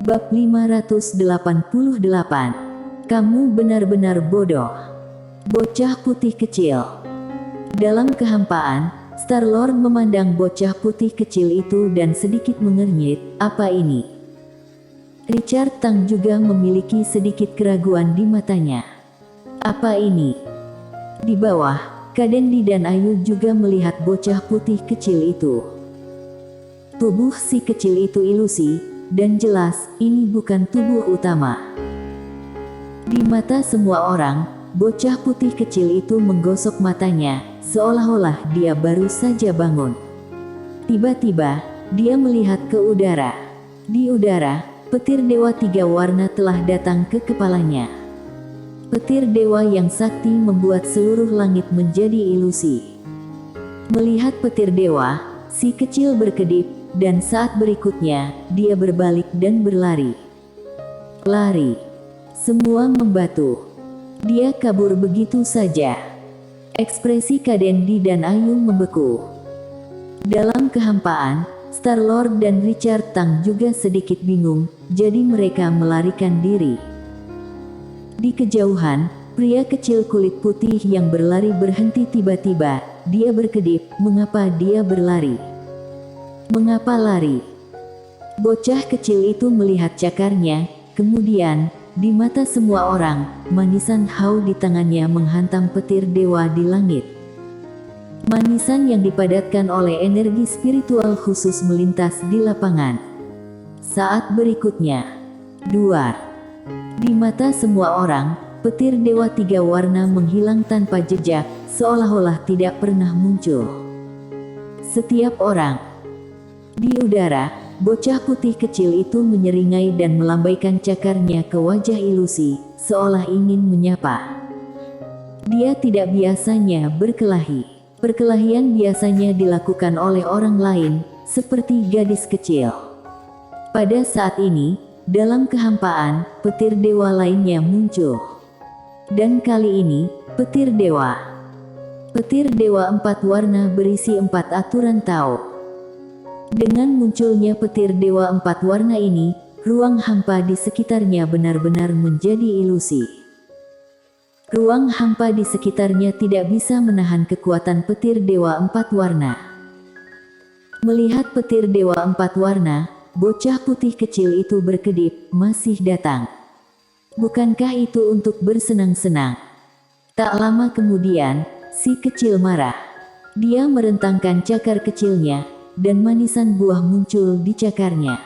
Bab 588. Kamu benar-benar bodoh. Bocah putih kecil. Dalam kehampaan, Star-Lord memandang bocah putih kecil itu dan sedikit mengernyit, apa ini? Richard Tang juga memiliki sedikit keraguan di matanya. Apa ini? Di bawah, Kadendi dan Ayu juga melihat bocah putih kecil itu. Tubuh si kecil itu ilusi, dan jelas, ini bukan tubuh utama. Di mata semua orang, bocah putih kecil itu menggosok matanya, seolah-olah dia baru saja bangun. Tiba-tiba, dia melihat ke udara. Di udara, petir dewa 3 warna telah datang ke kepalanya. Petir dewa yang sakti membuat seluruh langit menjadi ilusi. Melihat petir dewa, si kecil berkedip, dan saat berikutnya, dia berbalik dan berlari. Lari. Semua membatu. Dia kabur begitu saja. Ekspresi Kadendi dan Ayu membeku. Dalam kehampaan, Star-Lord dan Richard Tang juga sedikit bingung, jadi mereka melarikan diri. Di kejauhan, pria kecil kulit putih yang berlari berhenti tiba-tiba. Dia berkedip, mengapa dia berlari? Mengapa lari? Bocah kecil itu melihat cakarnya, kemudian, di mata semua orang, manisan Hao di tangannya menghantam petir dewa di langit. Manisan yang dipadatkan oleh energi spiritual khusus melintas di lapangan. Saat berikutnya, duar. Di mata semua orang, petir dewa 3 warna menghilang tanpa jejak, seolah-olah tidak pernah muncul. Setiap orang. Di udara, bocah putih kecil itu menyeringai dan melambaikan cakarnya ke wajah ilusi, seolah ingin menyapa. Dia tidak biasanya berkelahi. Perkelahian biasanya dilakukan oleh orang lain, seperti gadis kecil. Pada saat ini, dalam kehampaan, petir dewa lainnya muncul. Dan kali ini, petir dewa. Petir dewa 4 warna berisi 4 aturan Tao. Dengan munculnya petir dewa 4 warna ini, ruang hampa di sekitarnya benar-benar menjadi ilusi. Ruang hampa di sekitarnya tidak bisa menahan kekuatan petir dewa 4 warna. Melihat petir dewa 4 warna, bocah putih kecil itu berkedip, masih datang. Bukankah itu untuk bersenang-senang? Tak lama kemudian, si kecil marah. Dia merentangkan cakar kecilnya, dan manisan buah muncul di cakarnya.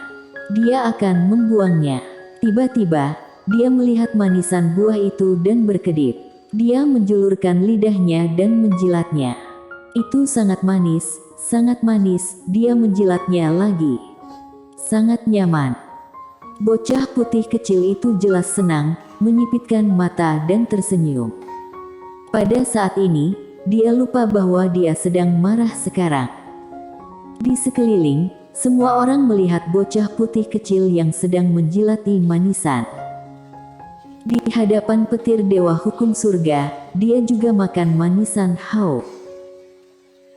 Dia akan membuangnya. Tiba-tiba, dia melihat manisan buah itu dan berkedip. Dia menjulurkan lidahnya dan menjilatnya. Itu sangat manis, dia menjilatnya lagi. Sangat nyaman. Bocah putih kecil itu jelas senang, menyipitkan mata dan tersenyum. Pada saat ini, dia lupa bahwa dia sedang marah sekarang. Di sekeliling, semua orang melihat bocah putih kecil yang sedang menjilati manisan. Di hadapan petir dewa hukum surga, dia juga makan manisan Hao.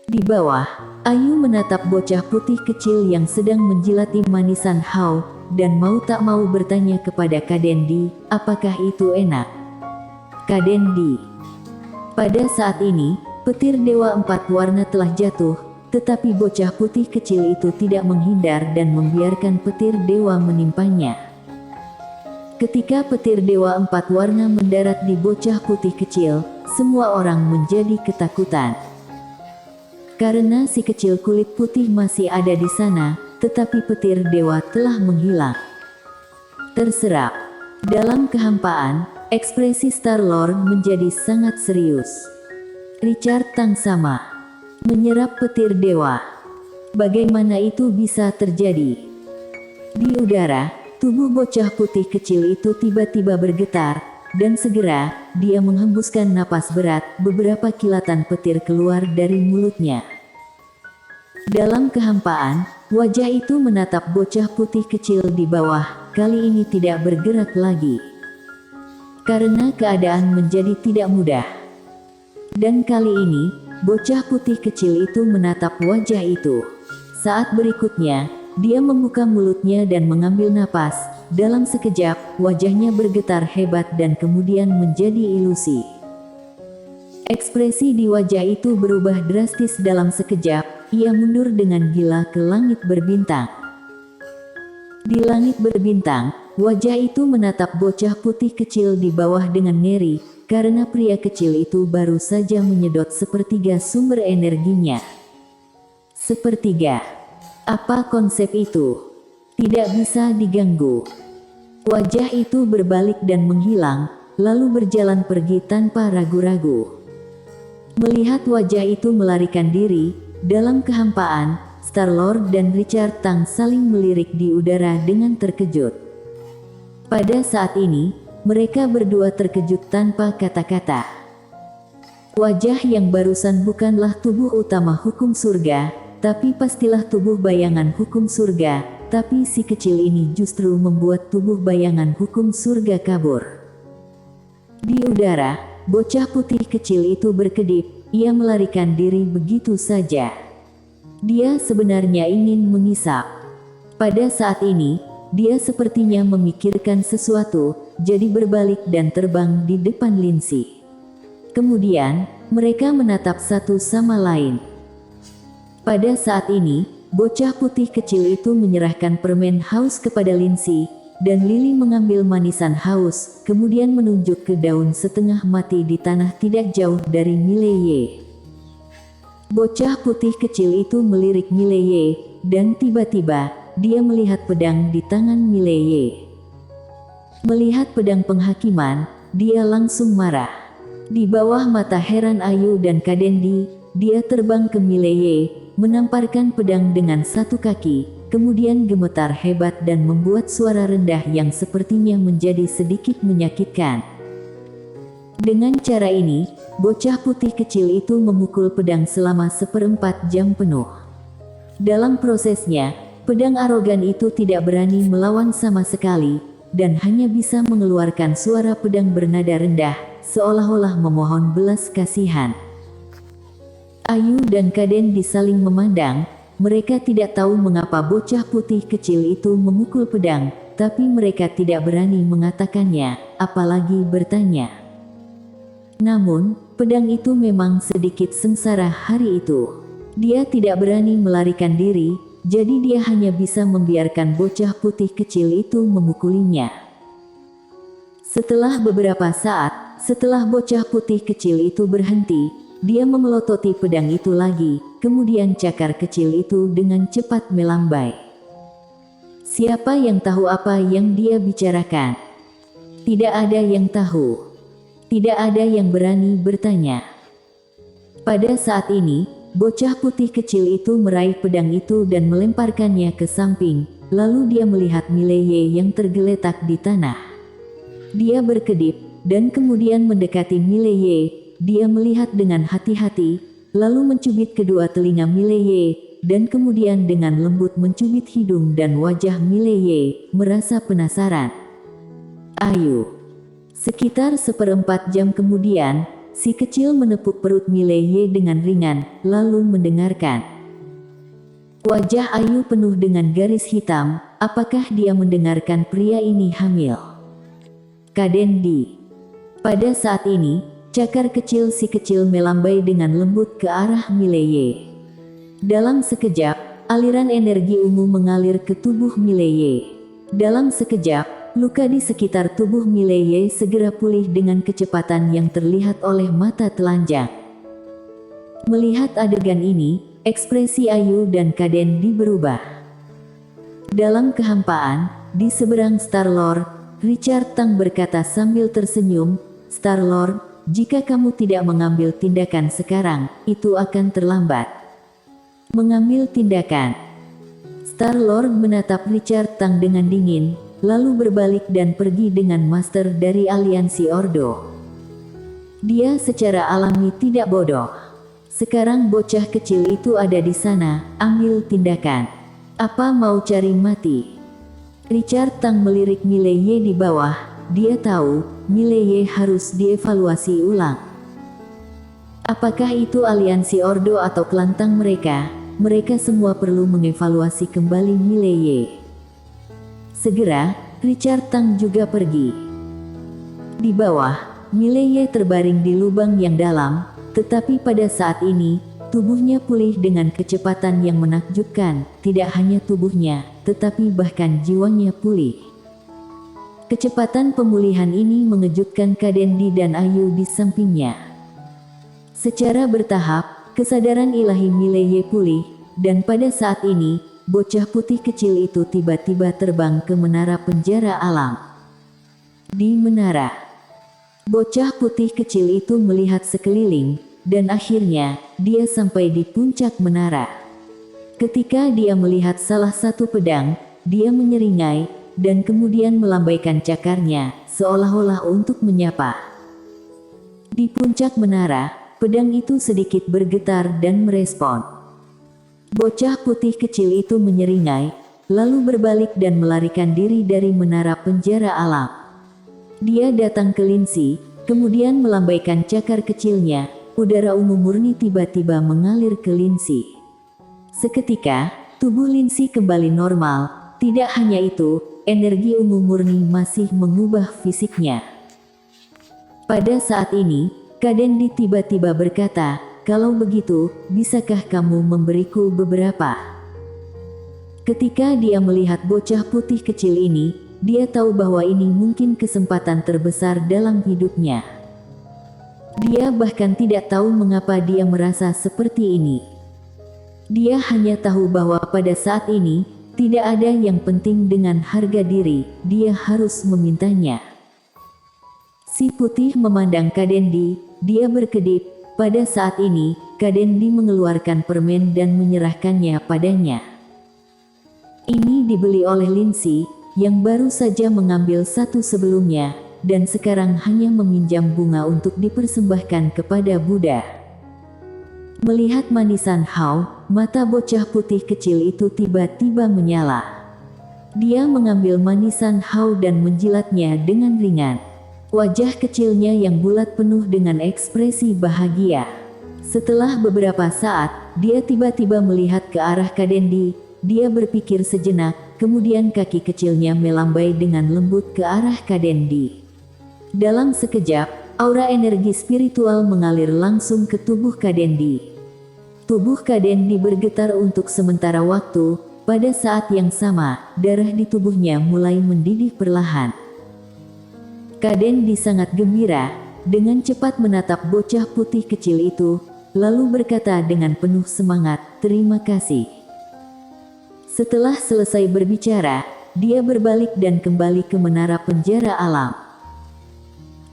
Di bawah, Ayu menatap bocah putih kecil yang sedang menjilati manisan Hao, dan mau tak mau bertanya kepada Kadendi, apakah itu enak? Kadendi. Pada saat ini, petir dewa 4 warna telah jatuh, tetapi bocah putih kecil itu tidak menghindar dan membiarkan petir dewa menimpanya. Ketika petir dewa 4 warna mendarat di bocah putih kecil, semua orang menjadi ketakutan. Karena si kecil kulit putih masih ada di sana, tetapi petir dewa telah menghilang. Terserap. Dalam kehampaan, ekspresi Star-Lord menjadi sangat serius. Richard Tang sama. Menyerap petir dewa. Bagaimana itu bisa terjadi? Di udara, tubuh bocah putih kecil itu tiba-tiba bergetar, dan segera, dia menghembuskan napas berat, beberapa kilatan petir keluar dari mulutnya. Dalam kehampaan, wajah itu menatap bocah putih kecil di bawah, kali ini tidak bergerak lagi. Karena keadaan menjadi tidak mudah. Dan kali ini, bocah putih kecil itu menatap wajah itu. Saat berikutnya, dia membuka mulutnya dan mengambil napas. Dalam sekejap, wajahnya bergetar hebat dan kemudian menjadi ilusi. Ekspresi di wajah itu berubah drastis dalam sekejap. Ia mundur dengan gila ke langit berbintang. Di langit berbintang, wajah itu menatap bocah putih kecil di bawah dengan ngeri, karena pria kecil itu baru saja menyedot sepertiga sumber energinya. Sepertiga. Apa konsep itu? Tidak bisa diganggu. Wajah itu berbalik dan menghilang, lalu berjalan pergi tanpa ragu-ragu. Melihat wajah itu melarikan diri, dalam kehampaan, Star-Lord dan Richard Tang saling melirik di udara dengan terkejut. Pada saat ini, mereka berdua terkejut tanpa kata-kata. Wajah yang barusan bukanlah tubuh utama hukum surga, tapi pastilah tubuh bayangan hukum surga, tapi si kecil ini justru membuat tubuh bayangan hukum surga kabur. Di udara, bocah putih kecil itu berkedip, ia melarikan diri begitu saja. Dia sebenarnya ingin mengisap. Pada saat ini, dia sepertinya memikirkan sesuatu, jadi berbalik dan terbang di depan Lindsay. Kemudian, mereka menatap satu sama lain. Pada saat ini, bocah putih kecil itu menyerahkan permen haus kepada Lindsay, dan Lily mengambil manisan haus, kemudian menunjuk ke daun setengah mati di tanah tidak jauh dari Mileye. Bocah putih kecil itu melirik Mileye, dan tiba-tiba, dia melihat pedang di tangan Mileye. Melihat pedang penghakiman, dia langsung marah. Di bawah mata heran Ayu dan Kadendi, dia terbang ke Mileye, menamparkan pedang dengan satu kaki, kemudian gemetar hebat dan membuat suara rendah yang sepertinya menjadi sedikit menyakitkan. Dengan cara ini, bocah putih kecil itu memukul pedang selama 1/4 jam penuh. Dalam prosesnya, pedang arogan itu tidak berani melawan sama sekali, dan hanya bisa mengeluarkan suara pedang bernada rendah, seolah-olah memohon belas kasihan. Ayu dan Kaden saling memandang, mereka tidak tahu mengapa bocah putih kecil itu memukul pedang, tapi mereka tidak berani mengatakannya, apalagi bertanya. Namun, pedang itu memang sedikit sengsara hari itu. Dia tidak berani melarikan diri, jadi dia hanya bisa membiarkan bocah putih kecil itu memukulinya. Setelah beberapa saat, setelah bocah putih kecil itu berhenti, dia memelototi pedang itu lagi, kemudian cakar kecil itu dengan cepat melambai. Siapa yang tahu apa yang dia bicarakan? Tidak ada yang tahu. Tidak ada yang berani bertanya. Pada saat ini, bocah putih kecil itu meraih pedang itu dan melemparkannya ke samping, lalu dia melihat Mileye yang tergeletak di tanah. Dia berkedip, dan kemudian mendekati Mileye. Dia melihat dengan hati-hati, lalu mencubit kedua telinga Mileye, dan kemudian dengan lembut mencubit hidung dan wajah Mileye, merasa penasaran. Ayu. Sekitar 1/4 jam kemudian, si kecil menepuk perut Mileye dengan ringan, lalu mendengarkan. Wajah Ayu penuh dengan garis hitam, apakah dia mendengarkan pria ini hamil? Kadendi. Pada saat ini, cakar kecil si kecil melambai dengan lembut ke arah Mileye. Dalam sekejap, aliran energi ungu mengalir ke tubuh Mileye. Dalam sekejap, luka di sekitar tubuh Mileye segera pulih dengan kecepatan yang terlihat oleh mata telanjang. Melihat adegan ini, ekspresi Ayu dan Kadendi berubah. Dalam kehampaan, di seberang Star-Lord, Richard Tang berkata sambil tersenyum, "Star-Lord, jika kamu tidak mengambil tindakan sekarang, itu akan terlambat." Mengambil tindakan. Star-Lord menatap Richard Tang dengan dingin, lalu berbalik dan pergi dengan master dari aliansi Ordo. Dia secara alami tidak bodoh. Sekarang bocah kecil itu ada di sana, ambil tindakan. Apa mau cari mati? Richard Tang melirik Mileye di bawah, dia tahu, Mileye harus dievaluasi ulang. Apakah itu aliansi Ordo atau kelantang mereka? mereka semua perlu mengevaluasi kembali Mileye. Segera, Richard Tang juga pergi. Di bawah, Mileye terbaring di lubang yang dalam, tetapi pada saat ini, tubuhnya pulih dengan kecepatan yang menakjubkan. Tidak hanya tubuhnya, tetapi bahkan jiwanya pulih. Kecepatan pemulihan ini mengejutkan Kadendi dan Ayu di sampingnya. Secara bertahap, kesadaran ilahi Mileye pulih, dan pada saat ini, bocah putih kecil itu tiba-tiba terbang ke menara penjara alam. Di menara, bocah putih kecil itu melihat sekeliling, dan akhirnya, dia sampai di puncak menara. Ketika dia melihat salah satu pedang, dia menyeringai, dan kemudian melambaikan cakarnya, seolah-olah untuk menyapa. Di puncak menara, pedang itu sedikit bergetar dan merespon. Bocah putih kecil itu menyeringai, lalu berbalik dan melarikan diri dari menara penjara alam. Dia datang ke Lindsay, kemudian melambaikan cakar kecilnya, udara ungu murni tiba-tiba mengalir ke Lindsay. Seketika, tubuh Lindsay kembali normal, tidak hanya itu, energi ungu murni masih mengubah fisiknya. Pada saat ini, Kadendi tiba-tiba berkata, "Kalau begitu, bisakah kamu memberiku beberapa?" Ketika dia melihat bocah putih kecil ini, dia tahu bahwa ini mungkin kesempatan terbesar dalam hidupnya. Dia bahkan tidak tahu mengapa dia merasa seperti ini. Dia hanya tahu bahwa pada saat ini, tidak ada yang penting dengan harga diri, dia harus memintanya. Si putih memandang Kadendi, dia berkedip. Pada saat ini, Kadendi mengeluarkan permen dan menyerahkannya padanya. Ini dibeli oleh Lindsay, yang baru saja mengambil satu sebelumnya, dan sekarang hanya meminjam bunga untuk dipersembahkan kepada Buddha. Melihat manisan Hao, mata bocah putih kecil itu tiba-tiba menyala. Dia mengambil manisan Hao dan menjilatnya dengan ringan. Wajah kecilnya yang bulat penuh dengan ekspresi bahagia. Setelah beberapa saat, dia tiba-tiba melihat ke arah Kadendi. Dia berpikir sejenak, kemudian kaki kecilnya melambai dengan lembut ke arah Kadendi. Dalam sekejap, aura energi spiritual mengalir langsung ke tubuh Kadendi. Tubuh Kadendi bergetar untuk sementara waktu. Pada saat yang sama, darah di tubuhnya mulai mendidih perlahan. Kadendi sangat gembira, dengan cepat menatap bocah putih kecil itu, lalu berkata dengan penuh semangat, "Terima kasih." Setelah selesai berbicara, dia berbalik dan kembali ke menara penjara alam.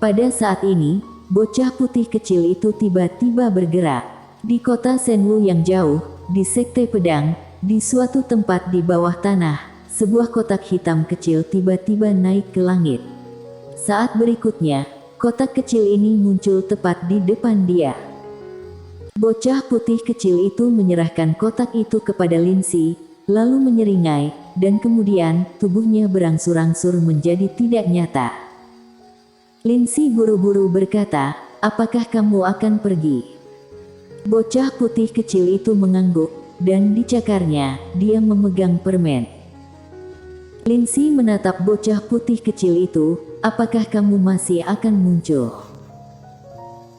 Pada saat ini, bocah putih kecil itu tiba-tiba bergerak. Di kota Senwu yang jauh, di Sekte Pedang, di suatu tempat di bawah tanah, sebuah kotak hitam kecil tiba-tiba naik ke langit. Saat berikutnya, kotak kecil ini muncul tepat di depan dia. Bocah putih kecil itu menyerahkan kotak itu kepada Lindsay, lalu menyeringai, dan kemudian tubuhnya berangsur-angsur menjadi tidak nyata. Lindsay buru-buru berkata, "Apakah kamu akan pergi?" Bocah putih kecil itu mengangguk, dan di cakarnya, dia memegang permen. Lindsay menatap bocah putih kecil itu, "Apakah kamu masih akan muncul?"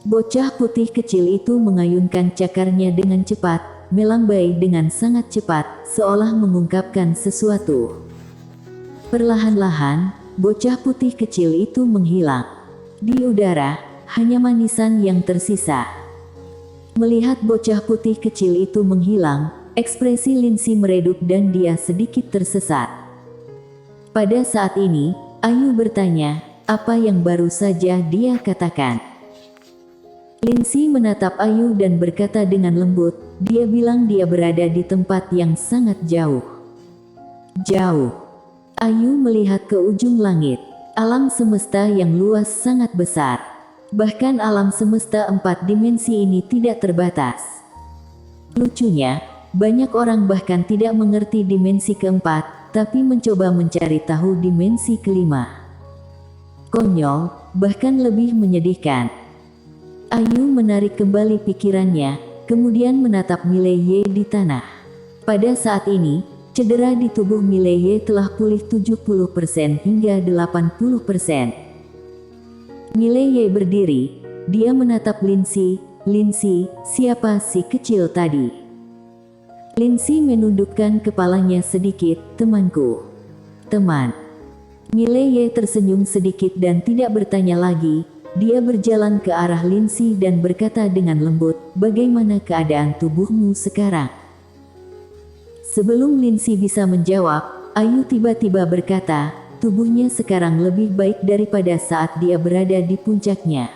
Bocah putih kecil itu mengayunkan cakarnya dengan cepat, melambai dengan sangat cepat, seolah mengungkapkan sesuatu. Perlahan-lahan, bocah putih kecil itu menghilang. Di udara, hanya manisan yang tersisa. Melihat bocah putih kecil itu menghilang, ekspresi Lindsay meredup dan dia sedikit tersesat. Pada saat ini, Ayu bertanya, apa yang baru saja dia katakan. Lindsay menatap Ayu dan berkata dengan lembut, dia bilang dia berada di tempat yang sangat jauh. Jauh. Ayu melihat ke ujung langit. Alam semesta yang luas sangat besar. Bahkan alam semesta 4 dimensi ini tidak terbatas. Lucunya, banyak orang bahkan tidak mengerti dimensi keempat, tapi mencoba mencari tahu dimensi kelima. Konyol, bahkan lebih menyedihkan. Ayu menarik kembali pikirannya, kemudian menatap Mileye di tanah. Pada saat ini, cedera di tubuh Mileye telah pulih 70% hingga 80%. Mileye berdiri, dia menatap Lindsay. Lindsay, siapa si kecil tadi? Lindsay menundukkan kepalanya sedikit, temanku. Teman. Mileye tersenyum sedikit dan tidak bertanya lagi. Dia berjalan ke arah Lindsay dan berkata dengan lembut, bagaimana keadaan tubuhmu sekarang? Sebelum Lindsay bisa menjawab, Ayu tiba-tiba berkata, tubuhnya sekarang lebih baik daripada saat dia berada di puncaknya.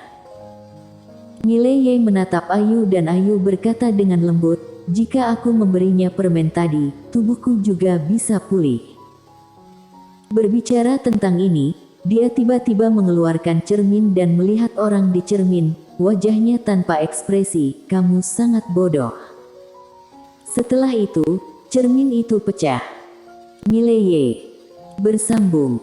Mileye menatap Ayu dan Ayu berkata dengan lembut, jika aku memberinya permen tadi, tubuhku juga bisa pulih. Berbicara tentang ini, dia tiba-tiba mengeluarkan cermin dan melihat orang di cermin, wajahnya tanpa ekspresi, kamu sangat bodoh. Setelah itu, cermin itu pecah. Mileye bersambung.